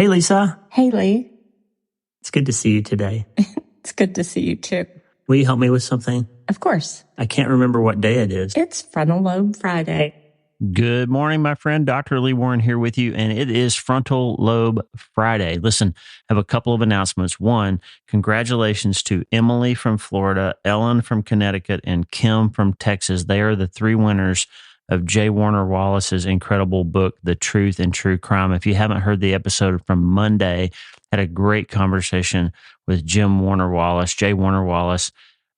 Hey, Lisa. Hey, Lee. It's good to see you today. It's good to see you, too. Will you help me with something? Of course. I can't remember what day it is. It's Frontal Lobe Friday. Good morning, my friend. Dr. Lee Warren here with you, and it is Frontal Lobe Friday. Listen, I have a couple of announcements. One, congratulations to Emily from Florida, Ellen from Connecticut, and Kim from Texas. They are the three winners of J. Warner Wallace's incredible book, The Truth and True Crime. If you haven't heard the episode from Monday, had a great conversation with Jim Warner Wallace, J. Warner Wallace,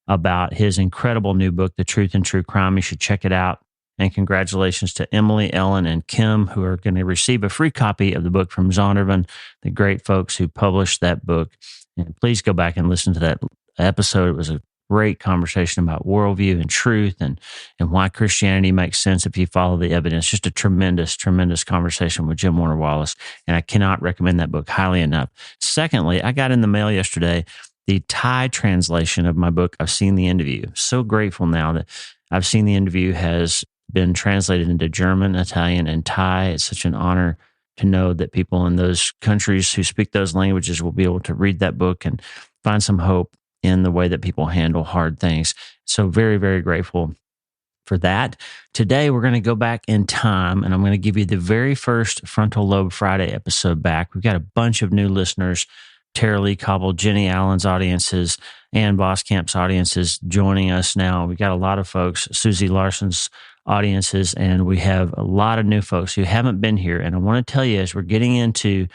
about his incredible new book, The Truth and True Crime. You should check it out. And congratulations to Emily, Ellen, and Kim, who are going to receive a free copy of the book from Zondervan, the great folks who published that book. And please go back and listen to that episode. It was a great conversation about worldview and truth and why Christianity makes sense if you follow the evidence. Just a tremendous, tremendous conversation with Jim Warner Wallace. And I cannot recommend that book highly enough. Secondly, I got in the mail yesterday the Thai translation of my book, I've Seen the Interview. So grateful now that I've Seen the Interview has been translated into German, Italian, and Thai. It's such an honor to know that people in those countries who speak those languages will be able to read that book and find some hope in the way that people handle hard things. So very, very grateful for that. Today, we're going to go back in time, and I'm going to give you the very first Frontal Lobe Friday episode back. We've got a bunch of new listeners. Tara Lee Cobble, Jenny Allen's audiences, and Boskamp's audiences joining us now. We've got a lot of folks, Susie Larson's audiences, and we have a lot of new folks who haven't been here. And I want to tell you, as we're getting into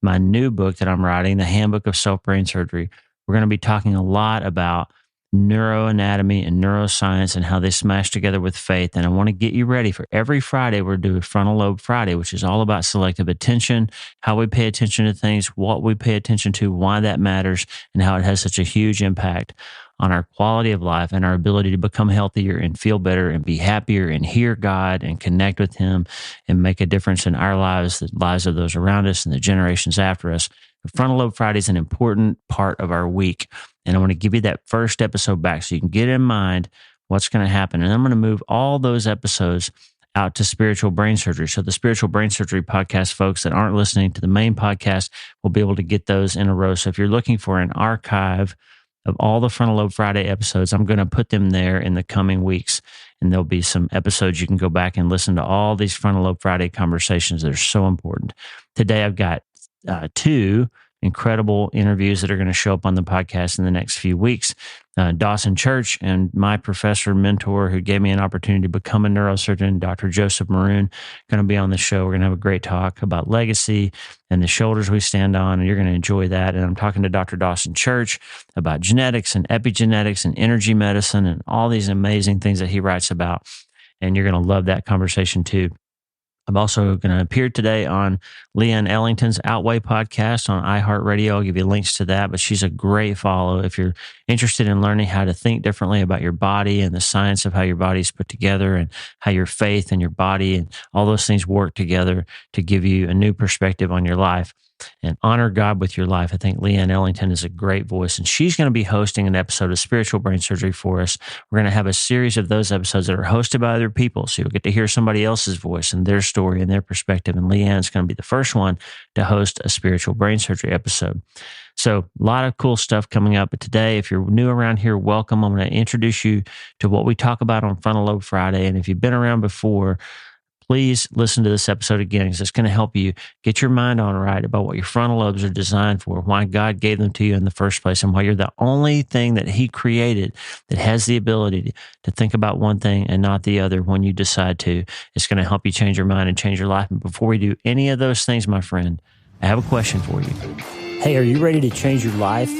my new book that I'm writing, The Handbook of Self-Brain Surgery, we're going to be talking a lot about neuroanatomy and neuroscience and how they smash together with faith. And I want to get you ready for every Friday. We're doing Frontal Lobe Friday, which is all about selective attention, how we pay attention to things, what we pay attention to, why that matters, and how it has such a huge impact on our quality of life and our ability to become healthier and feel better and be happier and hear God and connect with Him and make a difference in our lives, the lives of those around us and the generations after us. Frontal Lobe Friday is an important part of our week. And I want to give you that first episode back so you can get in mind what's going to happen. And I'm going to move all those episodes out to Spiritual Brain Surgery. So the Spiritual Brain Surgery podcast folks that aren't listening to the main podcast will be able to get those in a row. So if you're looking for an archive of all the Frontal Lobe Friday episodes, I'm going to put them there in the coming weeks. And there'll be some episodes you can go back and listen to all these Frontal Lobe Friday conversations that are so important. Today, I've got two incredible interviews that are going to show up on the podcast in the next few weeks. Dawson Church and my professor, mentor, who gave me an opportunity to become a neurosurgeon, Dr. Joseph Maroon, going to be on the show. We're going to have a great talk about legacy and the shoulders we stand on, and you're going to enjoy that. And I'm talking to Dr. Dawson Church about genetics and epigenetics and energy medicine and all these amazing things that he writes about. And you're going to love that conversation too. I'm also going to appear today on Leanne Ellington's Outweigh podcast on iHeartRadio. I'll give you links to that, but she's a great follow if you're interested in learning how to think differently about your body and the science of how your body's put together and how your faith and your body and all those things work together to give you a new perspective on your life and honor God with your life. I think Leanne Ellington is a great voice, and she's going to be hosting an episode of Spiritual Brain Surgery for us. We're going to have a series of those episodes that are hosted by other people, so you'll get to hear somebody else's voice and their story and their perspective, and Leanne's going to be the first one to host a Spiritual Brain Surgery episode. So a lot of cool stuff coming up. But today, if you're new around here, welcome. I'm going to introduce you to what we talk about on Frontal Lobe Friday, and if you've been around before, please listen to this episode again because it's going to help you get your mind on right about what your frontal lobes are designed for, why God gave them to you in the first place, and why you're the only thing that He created that has the ability to think about one thing and not the other when you decide to. It's going to help you change your mind and change your life. And before we do any of those things, my friend, I have a question for you. Hey, are you ready to change your life?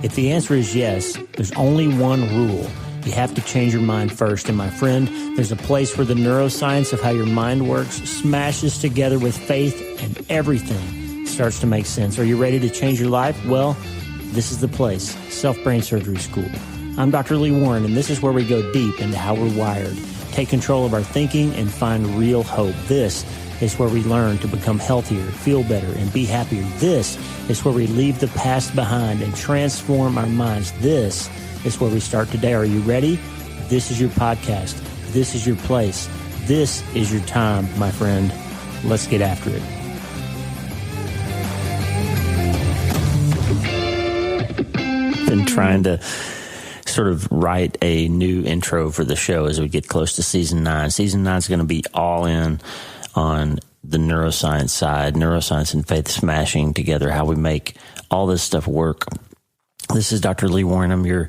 If the answer is yes, there's only one rule. You have to change your mind first. And my friend, there's a place where the neuroscience of how your mind works smashes together with faith and everything starts to make sense. Are you ready to change your life? Well, this is the place, Self-Brain Surgery School. I'm Dr. Lee Warren, and this is where we go deep into how we're wired, take control of our thinking, and find real hope. This is where we learn to become healthier, feel better, and be happier. This is where we leave the past behind and transform our minds. This is where we start today. Are you ready? This is your podcast. This is your place. This is your time, my friend. Let's get after it. been trying to sort of write a new intro for the show as we get close to season 9. Season 9 is going to be all in on the neuroscience side, neuroscience and faith smashing together, how we make all this stuff work. This is Dr. Lee Warren. I'm your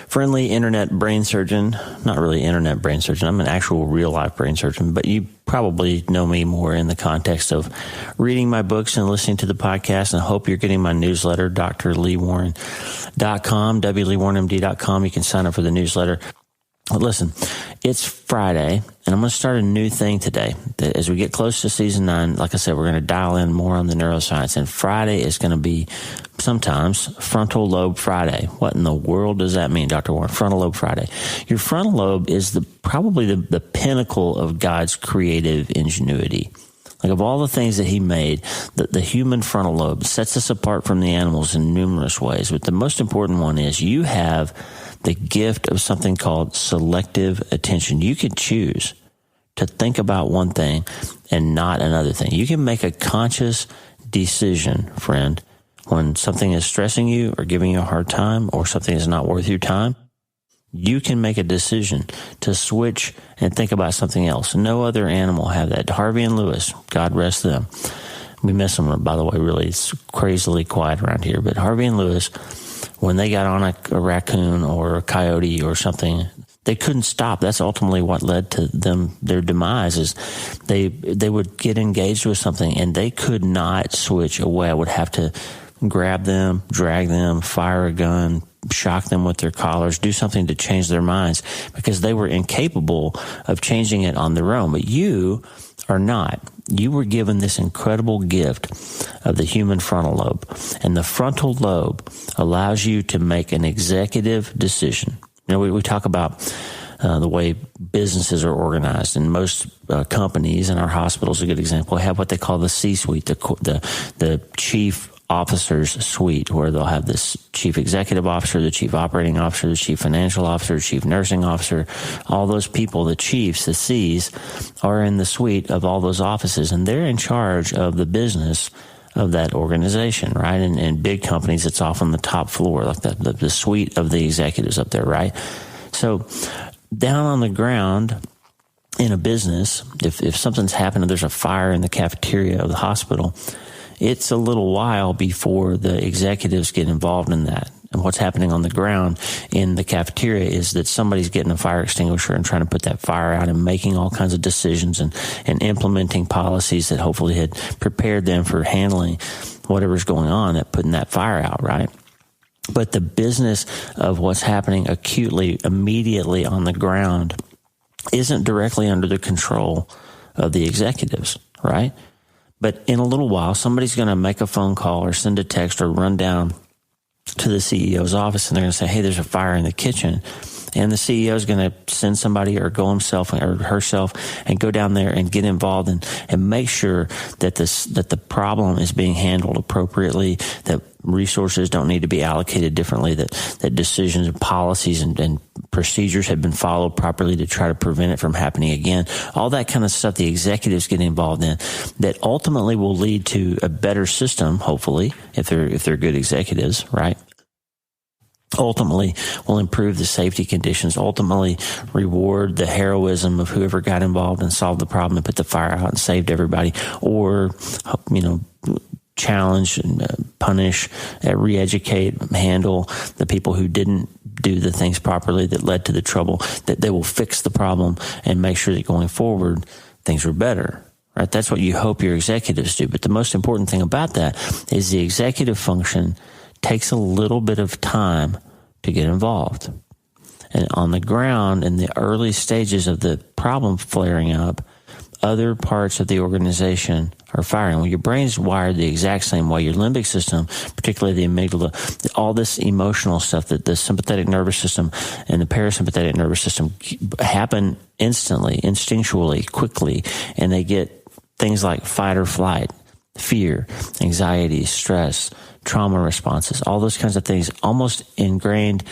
friendly internet brain surgeon. Not really internet brain surgeon. I'm an actual real-life brain surgeon, but you probably know me more in the context of reading my books and listening to the podcast, and I hope you're getting my newsletter, drleewarren.com, wleewarrenmd.com. You can sign up for the newsletter. But listen, it's Friday, and I'm going to start a new thing today. As we get close to season 9, like I said, we're going to dial in more on the neuroscience, and Friday is going to be sometimes Frontal Lobe Friday. What in the world does that mean, Dr. Warren? Frontal Lobe Friday. Your frontal lobe is probably the pinnacle of God's creative ingenuity. Like, of all the things that he made, the human frontal lobe sets us apart from the animals in numerous ways. But the most important one is you have the gift of something called selective attention. You can choose to think about one thing and not another thing. You can make a conscious decision, friend, when something is stressing you or giving you a hard time or something is not worth your time. You can make a decision to switch and think about something else. No other animal have that. Harvey and Lewis, God rest them. We miss them, by the way, really. It's crazily quiet around here. But Harvey and Lewis, when they got on a raccoon or a coyote or something, they couldn't stop. That's ultimately what led to them, their demise, is they would get engaged with something and they could not switch away. I would have to grab them, drag them, fire a gun, shock them with their collars, do something to change their minds, because they were incapable of changing it on their own. But you are not. You were given this incredible gift of the human frontal lobe. And the frontal lobe allows you to make an executive decision. You know, we talk about the way businesses are organized, and most companies, and our hospitals are a good example, have what they call the C-suite, the chief officer's suite, where they'll have this chief executive officer, the chief operating officer, the chief financial officer, chief nursing officer. All those people, the chiefs, the C's, are in the suite of all those offices, and they're in charge of the business of that organization, right? And in big companies, it's often the top floor, like the suite of the executives up there, right? So down on the ground in a business, if something's happened, there's a fire in the cafeteria of the hospital, it's a little while before the executives get involved in that. And what's happening on the ground in the cafeteria is that somebody's getting a fire extinguisher and trying to put that fire out and making all kinds of decisions and implementing policies that hopefully had prepared them for handling whatever's going on, that putting that fire out, right? But the business of what's happening acutely, immediately on the ground isn't directly under the control of the executives, right? But in a little while, somebody's going to make a phone call or send a text or run down to the CEO's office, and they're going to say, hey, there's a fire in the kitchen. And the CEO is going to send somebody or go himself or herself and go down there and get involved and make sure that the problem is being handled appropriately, that resources don't need to be allocated differently, that decisions and policies and procedures have been followed properly to try to prevent it from happening again. All that kind of stuff the executives get involved in, that ultimately will lead to a better system, hopefully, if they're good executives, right? Ultimately will improve the safety conditions, ultimately reward the heroism of whoever got involved and solved the problem and put the fire out and saved everybody, or, challenge and punish, re-educate, handle the people who didn't do the things properly that led to the trouble, that they will fix the problem and make sure that going forward things are better. Right? That's what you hope your executives do. But the most important thing about that is the executive function takes a little bit of time to get involved. And on the ground, in the early stages of the problem flaring up, other parts of the organization are firing. Well, your brain's wired the exact same way. Your limbic system, particularly the amygdala, all this emotional stuff, that the sympathetic nervous system and the parasympathetic nervous system happen instantly, instinctually, quickly, and they get things like fight or flight, fear, anxiety, stress, trauma responses, all those kinds of things almost ingrained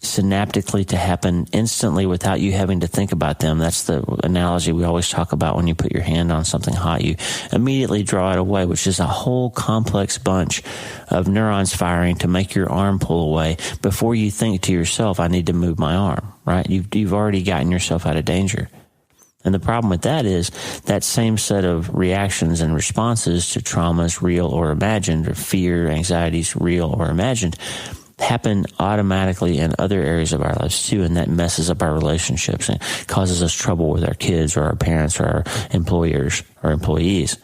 synaptically to happen instantly without you having to think about them. That's the analogy we always talk about. When you put your hand on something hot, you immediately draw it away, which is a whole complex bunch of neurons firing to make your arm pull away before you think to yourself, I need to move my arm, right? You've already gotten yourself out of danger. And the problem with that is that same set of reactions and responses to traumas, real or imagined, or fear, anxieties, real or imagined, happen automatically in other areas of our lives too, and that messes up our relationships and causes us trouble with our kids or our parents or our employers or employees.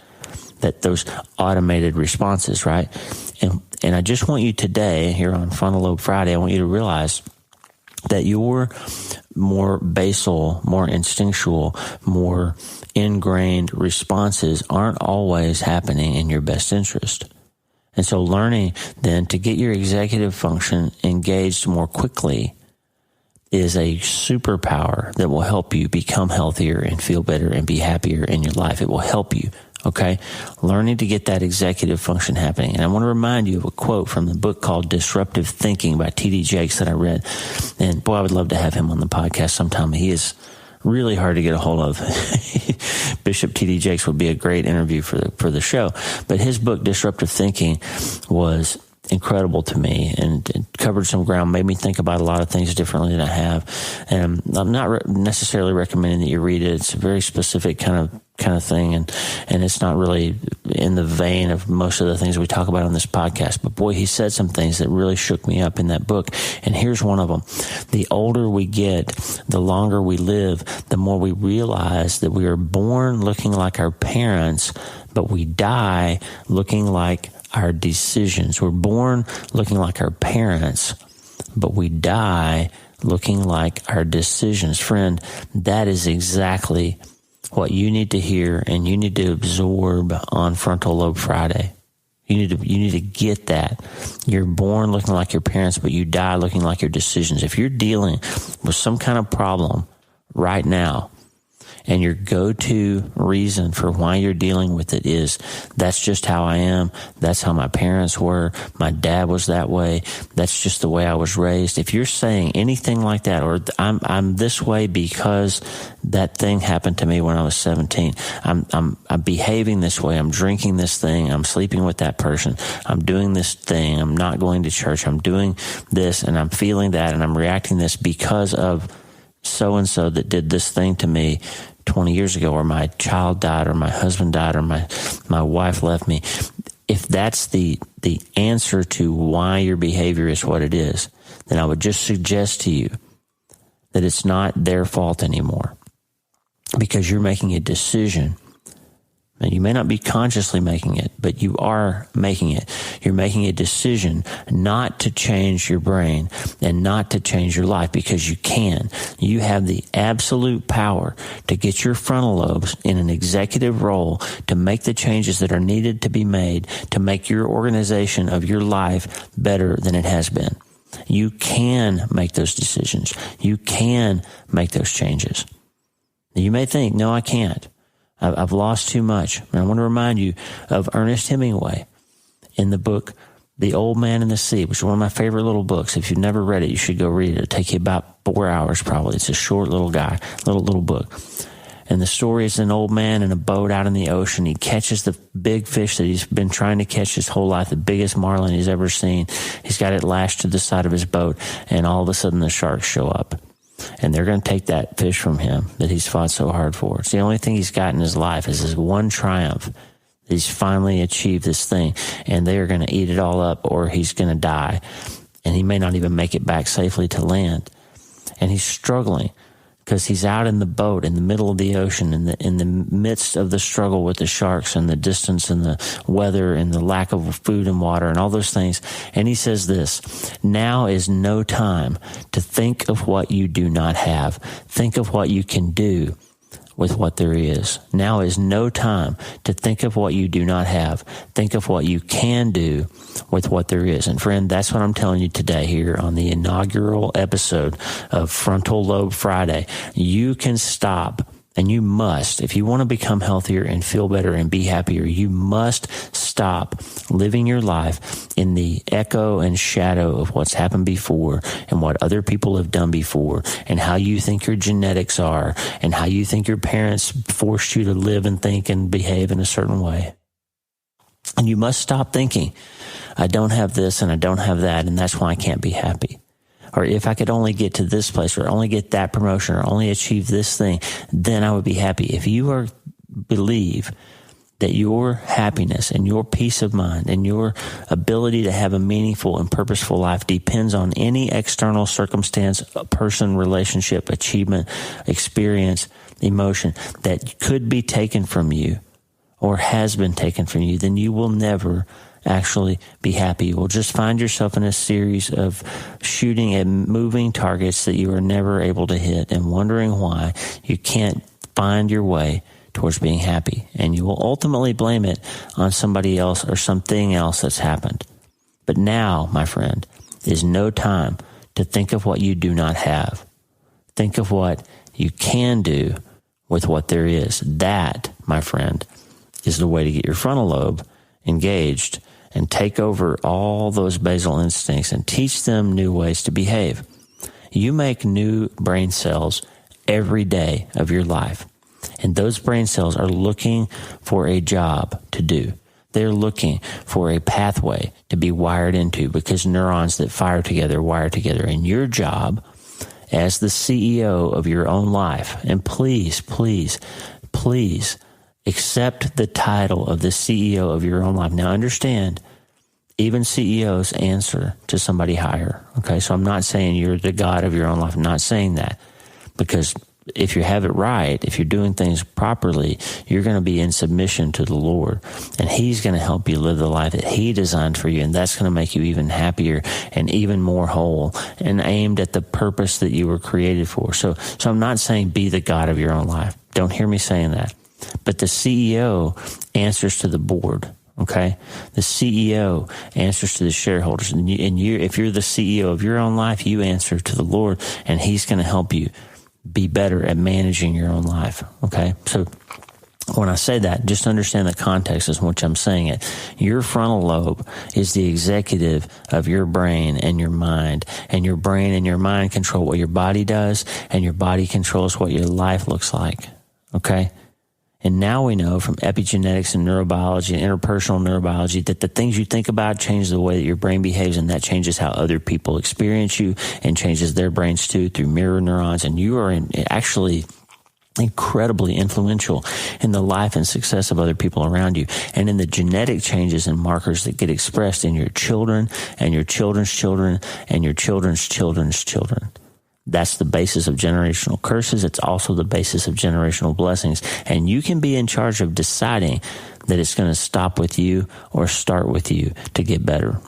That those automated responses, right? And I just want you today, here on Frontal Lobe Friday, I want you to realize that your more basal, more instinctual, more ingrained responses aren't always happening in your best interest. And so learning then to get your executive function engaged more quickly is a superpower that will help you become healthier and feel better and be happier in your life. It will help you. Okay, learning to get that executive function happening. And I want to remind you of a quote from the book called Disruptive Thinking by T.D. Jakes that I read. And boy, I would love to have him on the podcast sometime. He is really hard to get a hold of. Bishop T.D. Jakes would be a great interview for the show. But his book, Disruptive Thinking, was incredible to me, and it covered some ground, made me think about a lot of things differently than I have. And I'm not necessarily recommending that you read it. It's a very specific kind of thing, and it's not really in the vein of most of the things we talk about on this podcast. But boy, he said some things that really shook me up in that book. And here's one of them. The older we get, the longer we live, the more we realize that we are born looking like our parents, but we die looking like our decisions. We're born looking like our parents, but we die looking like our decisions. Friend, that is exactly what you need to hear and you need to absorb on Frontal Lobe Friday. You need to get that. You're born looking like your parents, but you die looking like your decisions. If you're dealing with some kind of problem right now, and your go-to reason for why you're dealing with it is, that's just how I am. That's how my parents were. My dad was that way. That's just the way I was raised. If you're saying anything like that, or I'm this way because that thing happened to me when I was 17. I'm behaving this way. I'm drinking this thing. I'm sleeping with that person. I'm doing this thing. I'm not going to church. I'm doing this, and I'm feeling that, and I'm reacting this because of so-and-so that did this thing to me 20 years ago, or my child died, or my husband died, or my wife left me. If that's the answer to why your behavior is what it is, then I would just suggest to you that it's not their fault anymore, because you're making a decision. And you may not be consciously making it, but you are making it. You're making a decision not to change your brain and not to change your life, because you can. You have the absolute power to get your frontal lobes in an executive role to make the changes that are needed to be made to make your organization of your life better than it has been. You can make those decisions. You can make those changes. You may think, no, I can't. I've lost too much. And I want to remind you of Ernest Hemingway in the book, The Old Man and the Sea, which is one of my favorite little books. If you've never read it, you should go read it. It'll take you about 4 hours probably. It's a short little little book. And the story is an old man in a boat out in the ocean. He catches the big fish that he's been trying to catch his whole life, the biggest marlin he's ever seen. He's got it lashed to the side of his boat, and all of a sudden the sharks show up. And they're going to take that fish from him that he's fought so hard for. It's the only thing he's got in his life is his one triumph. He's finally achieved this thing, and they are going to eat it all up, or he's going to die. And he may not even make it back safely to land. And he's struggling because he's out in the boat in the middle of the ocean, in the midst of the struggle with the sharks and the distance and the weather and the lack of food and water and all those things. And he says this: now is no time to think of what you do not have. Think of what you can do with what there is. Now is no time to think of what you do not have. Think of what you can do with what there is. And friend, that's what I'm telling you today here on the inaugural episode of Frontal Lobe Friday. You can stop, and you must, if you want to become healthier and feel better and be happier, you must stop living your life in the echo and shadow of what's happened before and what other people have done before and how you think your genetics are and how you think your parents forced you to live and think and behave in a certain way. And you must stop thinking, I don't have this and I don't have that, and that's why I can't be happy. Or if I could only get to this place or only get that promotion or only achieve this thing, then I would be happy. If you believe that your happiness and your peace of mind and your ability to have a meaningful and purposeful life depends on any external circumstance, person, relationship, achievement, experience, emotion that could be taken from you or has been taken from you, then you will never actually be happy. You will just find yourself in a series of shooting at moving targets that you are never able to hit and wondering why you can't find your way towards being happy. And you will ultimately blame it on somebody else or something else that's happened. But now, my friend, is no time to think of what you do not have. Think of what you can do with what there is. That, my friend, is the way to get your frontal lobe engaged and take over all those basal instincts and teach them new ways to behave. You make new brain cells every day of your life. And those brain cells are looking for a job to do. They're looking for a pathway to be wired into because neurons that fire together wire together. And your job as the CEO of your own life, and please, please, please accept the title of the CEO of your own life. Now understand, even CEOs answer to somebody higher. Okay, so I'm not saying you're the God of your own life. I'm not saying that, because if you have it right, if you're doing things properly, you're going to be in submission to the Lord, and He's going to help you live the life that He designed for you, and that's going to make you even happier and even more whole and aimed at the purpose that you were created for. So I'm not saying be the God of your own life. Don't hear me saying that. But the CEO answers to the board. Okay, the CEO answers to the shareholders, and you, if you're the CEO of your own life, you answer to the Lord, and He's going to help you be better at managing your own life. Okay, so when I say that, just understand the context in which I'm saying it. Your frontal lobe is the executive of your brain and your mind, and your brain and your mind control what your body does, and your body controls what your life looks like. Okay. And now we know from epigenetics and neurobiology and interpersonal neurobiology that the things you think about change the way that your brain behaves, and that changes how other people experience you and changes their brains too through mirror neurons. And you are actually incredibly influential in the life and success of other people around you, and in the genetic changes and markers that get expressed in your children and your children's children and your children's children's children. That's the basis of generational curses. It's also the basis of generational blessings. And you can be in charge of deciding that it's going to stop with you or start with you to get better.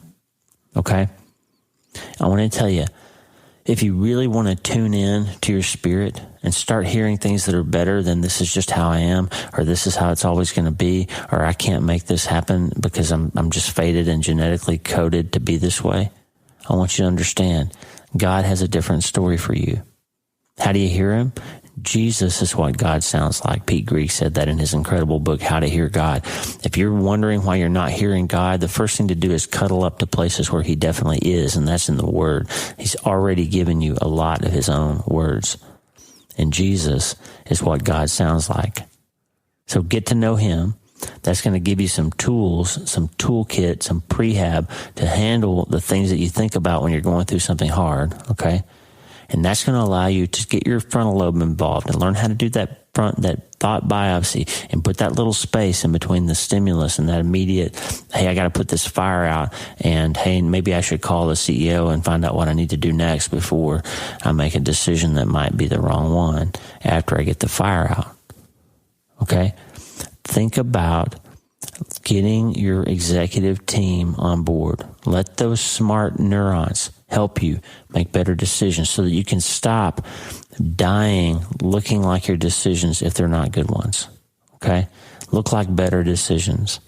Okay? I want to tell you, if you really want to tune in to your spirit and start hearing things that are better than this is just how I am, or this is how it's always going to be, or I can't make this happen because I'm just fated and genetically coded to be this way, I want you to understand God has a different story for you. How do you hear Him? Jesus is what God sounds like. Pete Greig said that in his incredible book, How to Hear God. If you're wondering why you're not hearing God, the first thing to do is cuddle up to places where He definitely is, and that's in the Word. He's already given you a lot of His own words. And Jesus is what God sounds like. So get to know Him. That's going to give you some tools, some toolkit, some prehab to handle the things that you think about when you're going through something hard, okay? And that's going to allow you to get your frontal lobe involved and learn how to do that thought biopsy and put that little space in between the stimulus and that immediate, hey, I got to put this fire out, and hey, maybe I should call the CEO and find out what I need to do next before I make a decision that might be the wrong one after I get the fire out, okay? Think about getting your executive team on board. Let those smart neurons help you make better decisions so that you can stop dying looking like your decisions if they're not good ones. Okay? Look like better decisions.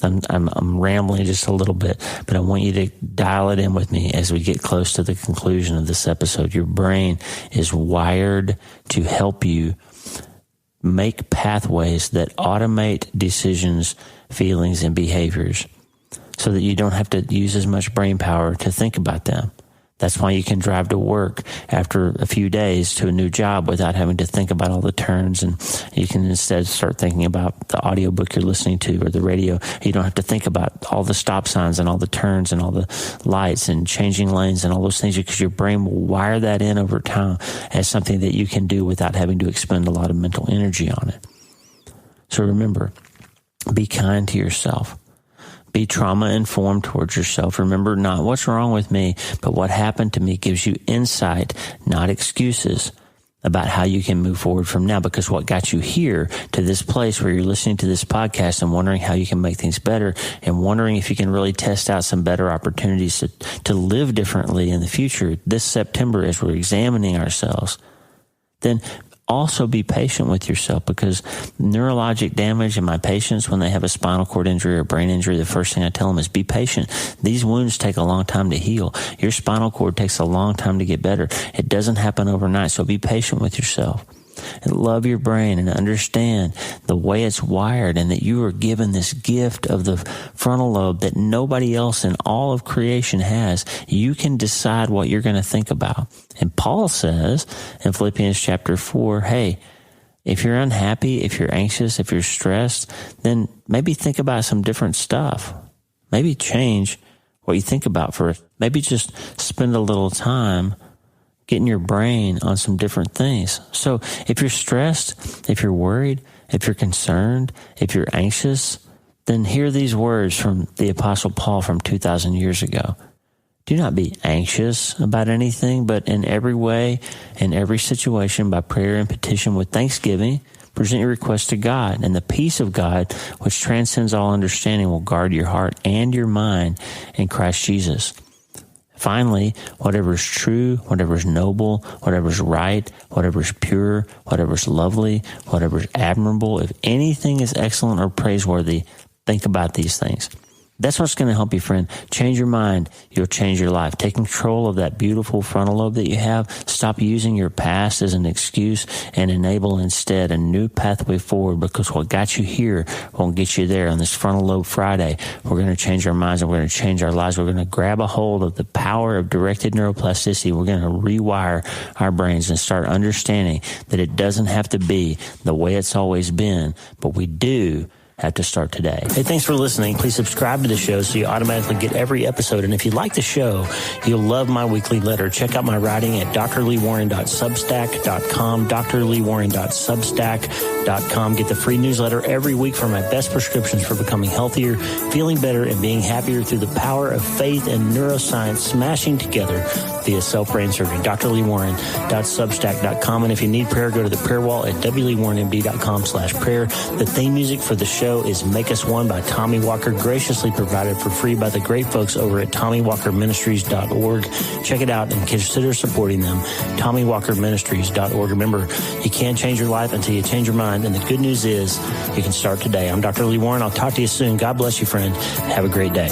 I'm rambling just a little bit, but I want you to dial it in with me as we get close to the conclusion of this episode. Your brain is wired to help you make pathways that automate decisions, feelings, and behaviors so that you don't have to use as much brain power to think about them. That's why you can drive to work after a few days to a new job without having to think about all the turns, and you can instead start thinking about the audiobook you're listening to or the radio. You don't have to think about all the stop signs and all the turns and all the lights and changing lanes and all those things, because your brain will wire that in over time as something that you can do without having to expend a lot of mental energy on it. So remember, be kind to yourself. Be trauma-informed towards yourself. Remember not what's wrong with me, but what happened to me gives you insight, not excuses, about how you can move forward from now. Because what got you here to this place where you're listening to this podcast and wondering how you can make things better and wondering if you can really test out some better opportunities to live differently in the future this September as we're examining ourselves, then also be patient with yourself, because neurologic damage in my patients, when they have a spinal cord injury or brain injury, the first thing I tell them is be patient. These wounds take a long time to heal. Your spinal cord takes a long time to get better. It doesn't happen overnight, so be patient with yourself. And love your brain and understand the way it's wired, and that you are given this gift of the frontal lobe that nobody else in all of creation has. You can decide what you're going to think about. And Paul says in Philippians chapter 4, hey, if you're unhappy, if you're anxious, if you're stressed, then maybe think about some different stuff. Maybe change what you think about first. Maybe just spend a little time getting your brain on some different things. So if you're stressed, if you're worried, if you're concerned, if you're anxious, then hear these words from the Apostle Paul from 2,000 years ago. Do not be anxious about anything, but in every way, in every situation, by prayer and petition with thanksgiving, present your requests to God, and the peace of God, which transcends all understanding, will guard your heart and your mind in Christ Jesus. Finally, whatever is true, whatever is noble, whatever is right, whatever is pure, whatever is lovely, whatever is admirable, if anything is excellent or praiseworthy, think about these things. That's what's going to help you, friend. Change your mind. You'll change your life. Take control of that beautiful frontal lobe that you have. Stop using your past as an excuse and enable instead a new pathway forward, because what got you here won't get you there. On this Frontal Lobe Friday, we're going to change our minds and we're going to change our lives. We're going to grab a hold of the power of directed neuroplasticity. We're going to rewire our brains and start understanding that it doesn't have to be the way it's always been, but we do have to start today. Hey, thanks for listening. Please subscribe to the show so you automatically get every episode. And if you like the show, you'll love my weekly letter. Check out my writing at drleewarren.substack.com, drleewarren.substack.com. Get the free newsletter every week for my best prescriptions for becoming healthier, feeling better, and being happier through the power of faith and neuroscience smashing together via self-brain surgery. drleewarren.substack.com. And if you need prayer, go to the prayer wall at wleewarrenmd.com/prayer. The theme music for the show is Make Us One by Tommy Walker, graciously provided for free by the great folks over at TommyWalkerMinistries.org. Check it out and consider supporting them. TommyWalkerMinistries.org. Remember, you can't change your life until you change your mind, and the good news is you can start today. I'm Dr. Lee Warren. I'll talk to you soon. God bless you, friend. Have a great day.